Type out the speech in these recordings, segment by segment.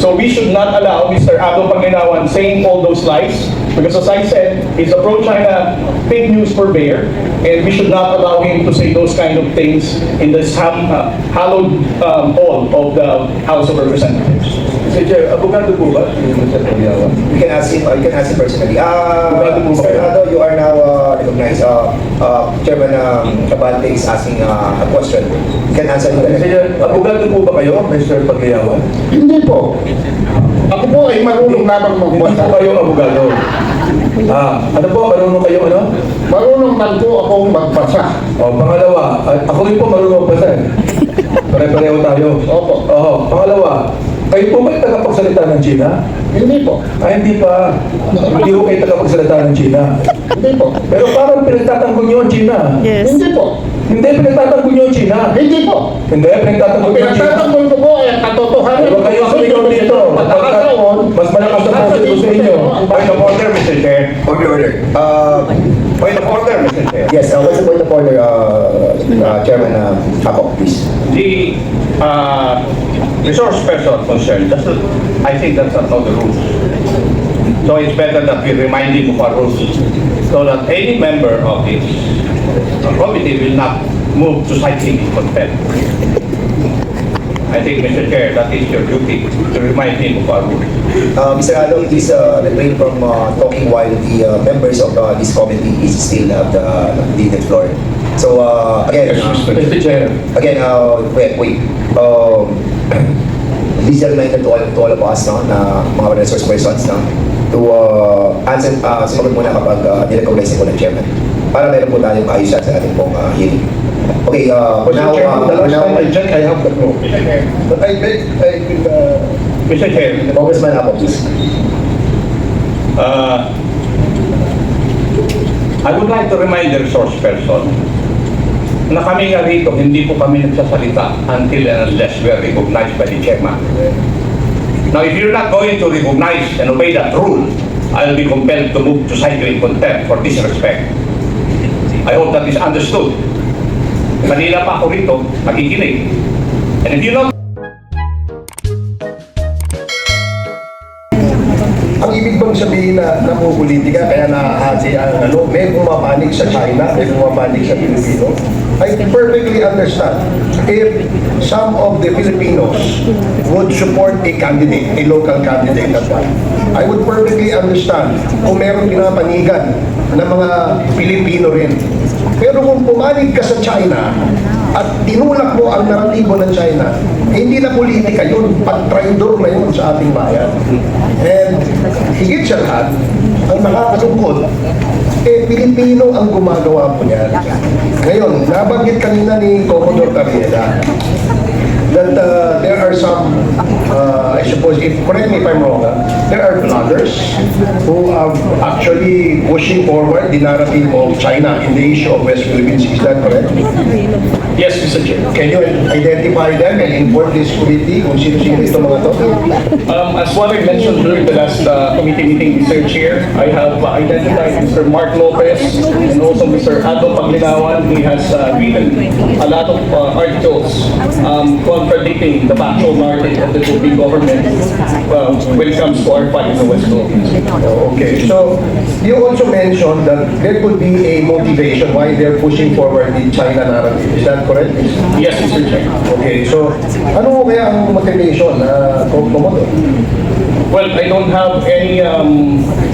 So we should not allow Mr. Abdo Paglinawan saying all those lies, because as I said, he's a pro-China fake news purveyor, and we should not allow him to say those kind of things in this hallowed hall of the House of Representatives. Mr. Chair, abogado po ba? Mr. Pagliawan? You can ask him personally. Abogado po ba Mr. kayo? Ado, you are now recognized. Chairman Abante is asking a question. You can answer him Mr. directly. Chair, abogado po ba kayo, Mr. Pagliawan? Hindi po. Ako po ay marunong lamang Hindi magbasa. po kayo abogado. Ano po, marunong kayo ano? Marunong man po akong magbasa. O, pangalawa, ako rin po marunong magbasa eh. Pare-pareho tayo. Opo. Oo, pangalawa, kayo po ba tagapagsalita ng China? Hindi po. Hindi pa. Hindi ko kayo tagapagsalita ng China. Hindi po. Pero parang pinagtatanggol niyo ang China. Yes. Hindi po. Hindi, pinagtatanggol niyo ang China. Hindi po. Hindi, pinagtatanggol Ang niyo ang China. pinagtatanggol ko po ay ang katotohanan. Huwag kayo sumigaw dito. Pagkakataon, Mas malakas ang boses ko sa inyo. Point of order, Mr. Chair. Point of order. Point of order, Mr. Chair. Yes, what's the point of order, Chairman Apo, please? The resource person concerned, I think that's not how the rules. So it's better that we remind him of our rules so that any member of this committee will not move to citing his contempt. I think, Mr. Chair, that is your duty to remind him of our rules. Mr. Ado, please refrain from talking while the members of this committee is still at the floor. So, again, Mr. Chair. again, wait. This is a reminder to all of us, no, na mga resource persons, no, to answer, sumagot muna kapag nirecognize ko ng chairman. Para meron po tayong kaayusan sa ating pong hearing. Okay, for now, The last time I checked, I have the floor. but I beg, Mr. Chair, Congressman Apo, please. I would like to remind the resource person na kami nga rito, hindi po kami nagsasalita until and unless we are recognized by the chairman. Now, if you're not going to recognize and obey that rule, I'll be compelled to move to cite you in contempt for disrespect. I hope that is understood. Kanina pa ako rito, nakikinig. And if you not ang ibig bang sabihin na namupolitika kaya naahati ang may pumapanig sa China, may pumapanig sa Pilipino? I perfectly understand if some of the Filipinos would support a candidate, a local candidate at that. I would perfectly understand kung meron pinapanigan ng mga Pilipino rin. Pero kung pumanig ka sa China at tinulak mo ang naratibo ng China, hindi na politika yun, pag-traidor na yun sa ating bayan. And higit sa lahat, ang nakakalungkot, Pilipino ang gumagawa po niyan. Ngayon, nabanggit kanina ni Commodore Carriera that there are some, I suppose, correct me if I'm wrong, there are bloggers who are actually pushing forward the narrative of China in the issue of West Philippines. Is that correct? Yes, Mr. Chair. Can you identify them and inform this committee kung sino-sino itong mga to? As what I mentioned during the last committee meeting, Mr. Chair, I have identified Mr. Mark Lopez and also Mr. Ado Paglinawan. He has written a lot of articles contradicting the factual narrative of the Philippine government when it comes to our fight in the West Philippines. Okay, so you also mentioned that there could be a motivation why they're pushing forward the China narrative. Is that correct? Yes, Mr. Chair. Okay, so ano kaya ang motivation na Commodore? Well, I don't have any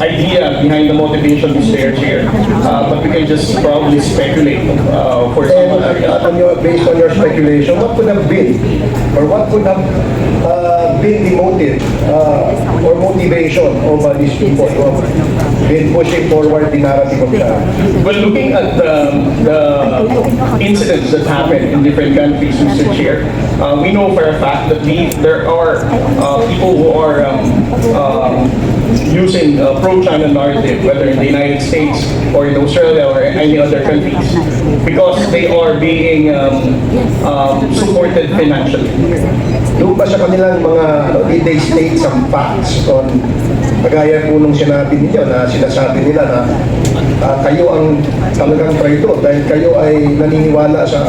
idea behind the motivation, Mr. Chair, but we can just probably speculate for some And based on your speculation, what could have been, or what could have been the motive or motivation of these people who have been pushing forward the narrative of China? Well, looking at the incidents that happen in different countries, Mr. Chair, we know for a fact that there are people who are using pro-China narrative, whether in the United States or in Australia or any other countries, because they are being supported financially. Doon ba sa kanilang mga, did they state some facts on Kagaya po nung sinabi ninyo na sinasabi nila na kayo ang talagang traitor dahil kayo ay naniniwala sa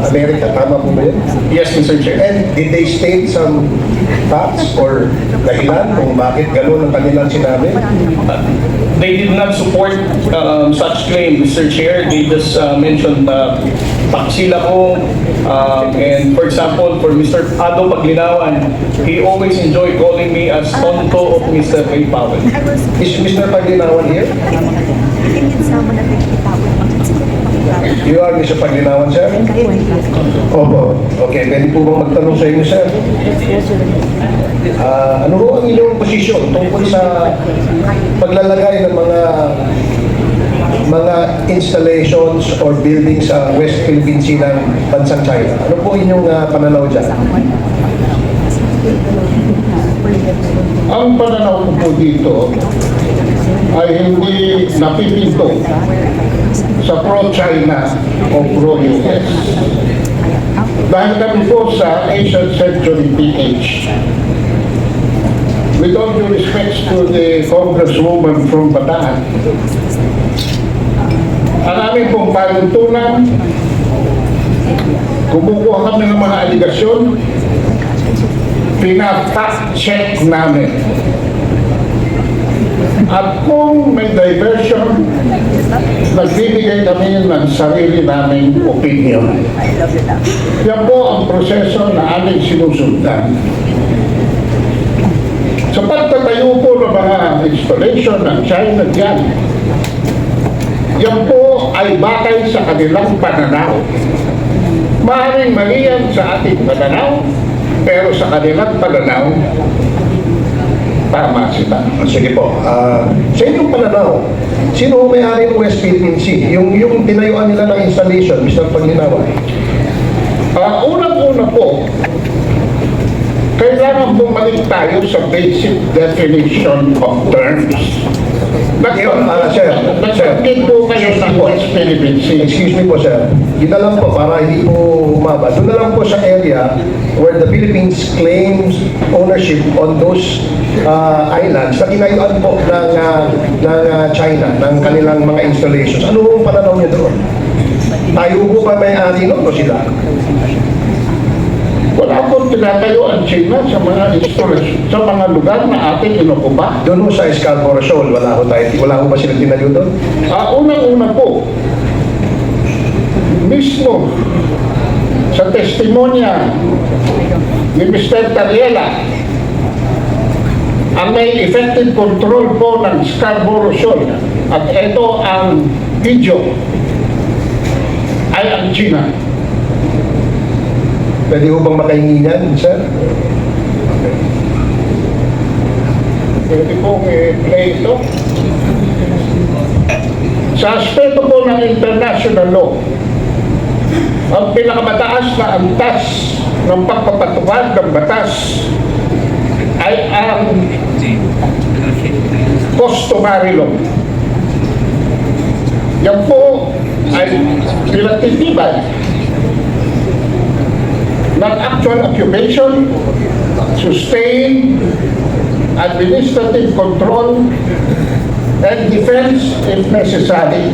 Amerika. Tama po ba yun? Yes, Mr. Chair. And did they state some facts or dahilan kung bakit gano'n ang kanilang sinabi? They did not support such claim, Mr. Chair. They just mentioned paksila ko. And for example, for Mr. Ado Paglinawan, he always enjoyed calling me as tonto of Mr. Ray Powell. Is Mr. Paglinawan here? You are Mr. Paglinawan, sir? Opo. Okay, pwede po bang magtanong sa inyo, sir? Ano ho ang inyong posisyon tungkol sa paglalagay ng mga installations or buildings sa West Philippine Sea ng bansang China? Ano po inyong pananaw dyan? Ang pananaw ko po dito ay hindi napipinto sa pro-China o pro-US. Dahil kami po sa Asian Century PH. With all due respect to the Congresswoman from Bataan, ang aming pong panuntunan, kumukuha kami ng mga aligasyon, pina-fact check namin. At kung may diversion, nagbibigay kami ng sarili naming opinion. Yan po ang proseso na aming sinusundan. Sa pagtatayo po ng mga installation ng China dyan, yan po ay batay sa kanilang pananaw. Maaaring mali yan sa ating pananaw, pero sa kanilang pananaw, tama sila. Sige po. Sa inyong pananaw, sino may-ari ng West Philippine Sea? Yung tinayuan nila ng installation, Mr. Paglinawan. Unang-una po, kailangan bumalik tayo sa basic definition of terms. Sir, Nagsakin po kayo ng West Philippine Sea. excuse me po, sir. Yun na lang po, para hindi po humaba. Doon na lang po sa area where the Philippines claims ownership on those islands na tinayuan po ng China, ng kanilang mga installations. Ano po ang pananaw niyo doon? Tayo po ba may-ari noon o sila? Wala po tinatayo ang China sa mga installation, sa mga lugar na ating inukupa. Doon ho sa Scarborough Shoal, wala ho ba silang tinayo doon? Unang-una po, mismo sa testimonya ni Mr. Tariela, ang may effective control po ng Scarborough Shoal, at ito ang video, ay ang China. Pwede ho bang makahingi niyan, sir? Pwede pong i-play ito. Sa aspeto po ng international law, ang pinakamataas na antas ng pagpapatupad ng batas ay ang customary law. Yan po ay pinagtitibay ng actual occupation, sustained administrative control, and defense if necessary.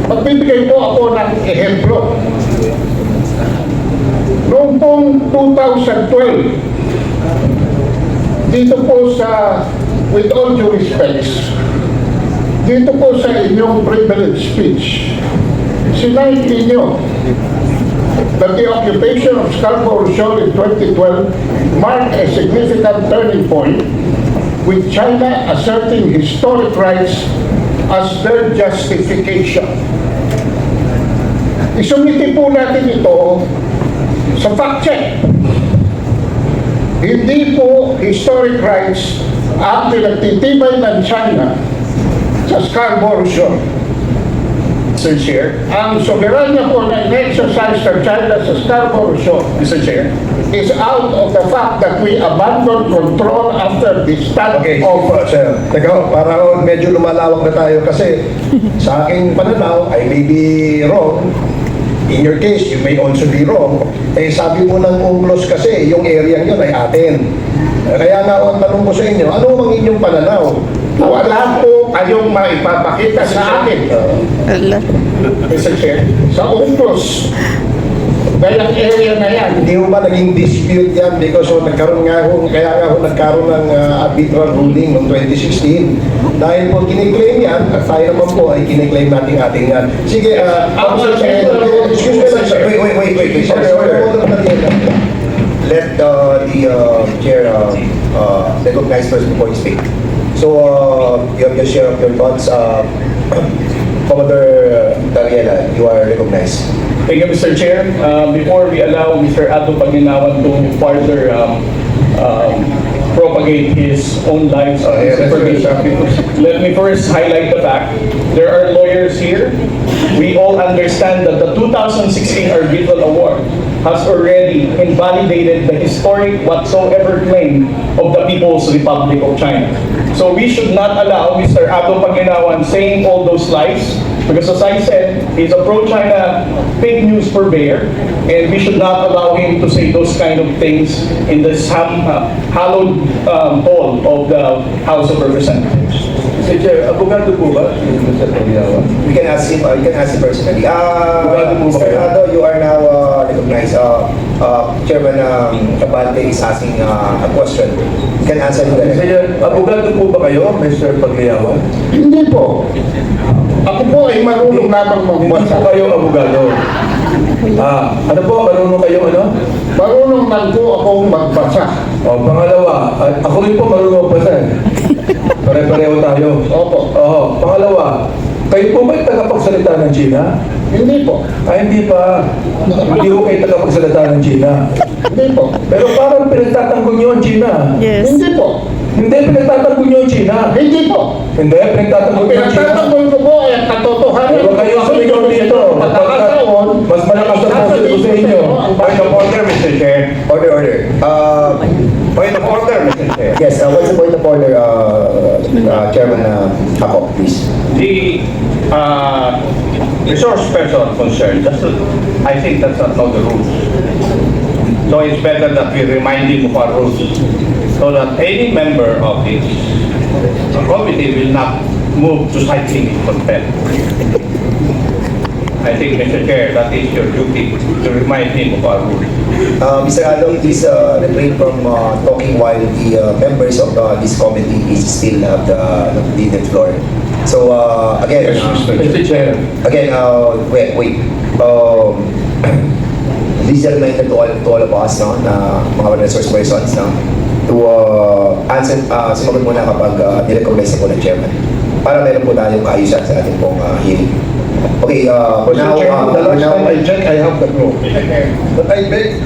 Magbibigay po ako ng ehemplo. Noong pong 2012, dito po sa, with all due respects, dito po sa inyong privilege speech, sinabi ninyo that the occupation of Scarborough Shoal in 2012 marked a significant turning point, with China asserting historic rights as their justification. Isumiti po natin ito sa fact check. Hindi po historic rights ang pinagtitibay ng China sa Scarborough Shoal. Mr. Chair. Ang soberanya po na in-exercise ng China sa Scarborough Shoal Mr. Chair. is out of the fact that we abandoned control after the start Okay, of sir. Teka, para medyo lumalawak na tayo kasi sa aking pananaw, I may be wrong. In your case, you may also be wrong. Eh, sabi mo ng UNCLOS kasi, yung area yun ay atin. Kaya nga ang tanong ko sa inyo, ano ang inyong pananaw? Wala po kayong maipapakita sa akin. Mr. Chair. Sa UNCLOS, gayang area na yan. Hindi mo ba naging dispute yan because nagkaroon nga ho, kaya nga ho nagkaroon ng arbitral ruling noong 2016. Dahil po kiniklaim yan, at tayo naman po ay kiniklaim natin ating yan. Sige, excuse me, sir. Wait. Sorry, Let the chair recognize first before you speak. So, you have your share of your thoughts. Commodore Dariela, you are recognized. Thank you, Mr. Chair. Before we allow Mr. Ado Paglinawan to further propagate his own lives information, let me first highlight the fact there are lawyers here. We all understand that the 2016 Arbitral Award has already invalidated the historic whatsoever claim of the People's Republic of China. So we should not allow Mr. Ado Paglinawan saying all those lies, because as I said, he's a pro-China fake news purveyor, and we should not allow him to say those kind of things in this hallowed hall of the House of Representatives. Mr. Chair, abogado po ba? Mr. Paglinawan? You can ask him personally. Mr. Ado, you are now recognized. Chairman Abante is asking a question. You can answer him Mr. directly. Chair, abogado po ba kayo, Mr. Paglinawan? Hindi po. Ako po ay marunong lamang Hindi po magbasa. kayo abogado. Ano po? Marunong kayo ano? Marunong lang po akong magbasa. O, pangalawa, ako rin po marunong magbasa. Pare-pareho tayo. Opo. Oo. Pangalawa, kayo po ba tagapagsalita ng China? Hindi po. Hindi pa. Hindi po kayo tagapagsalita ng China. Hindi po. Pero parang pinagtatanggol niyo ang China. Hindi po. Hindi, pinagtatanggol niyo ang China. Hindi po. Hindi, pinagtatanggol Ang niyo ang China. pinagtatanggol ko po ay ang katotohanan. Pero kayo sumigaw dito. Pagkakataon, Mas malakas ang puso ko sa inyo. Point of order, Mr. Chair. Order. Point of order, Mr. Chair. Yes, what's the point of order, Chairman Ako, please? The resource person concerned, I think that's not know the rules. So it's better that we remind him of our rules, so that any member of this committee will not move to citing in contempt. I think, Mr. Chair, that is your duty to remind him of our rules. Mr. Ado, please refrain from talking while the members of this committee is still have the floor. So again, Mr. Chair. again, wait. This is a reminder to all of us, no, na mga resource persons, no, to answer, sumagot muna kapag nirecognize po ng chairman. Para meron po tayong kaayusan sa ating pong hearing. Okay, for now, The last time I checked, I have the floor. Mr. Chair. But I beg,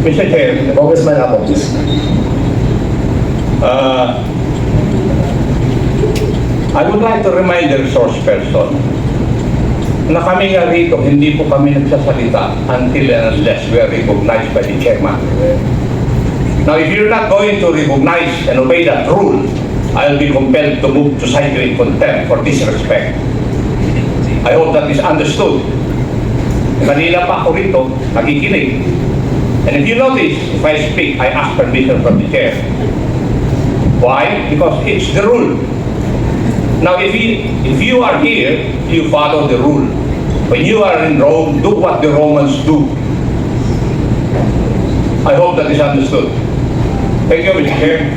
Mr. Chair, Congressman Ako, please. I would like to remind the resource person na kami nga rito, hindi po kami nagsasalita until and unless we are recognized by the chairman. Now, if you're not going to recognize and obey that rule, I'll be compelled to move to cite you in contempt for disrespect. I hope that is understood. Kanina pa ako rito, nakikinig. And if you notice, if I speak, I ask permission from the chair. Why? Because it's the rule. Now, if you are here, you follow the rule. When you are in Rome, do what the Romans do. I hope that is understood. Thank you, Mr. Chair.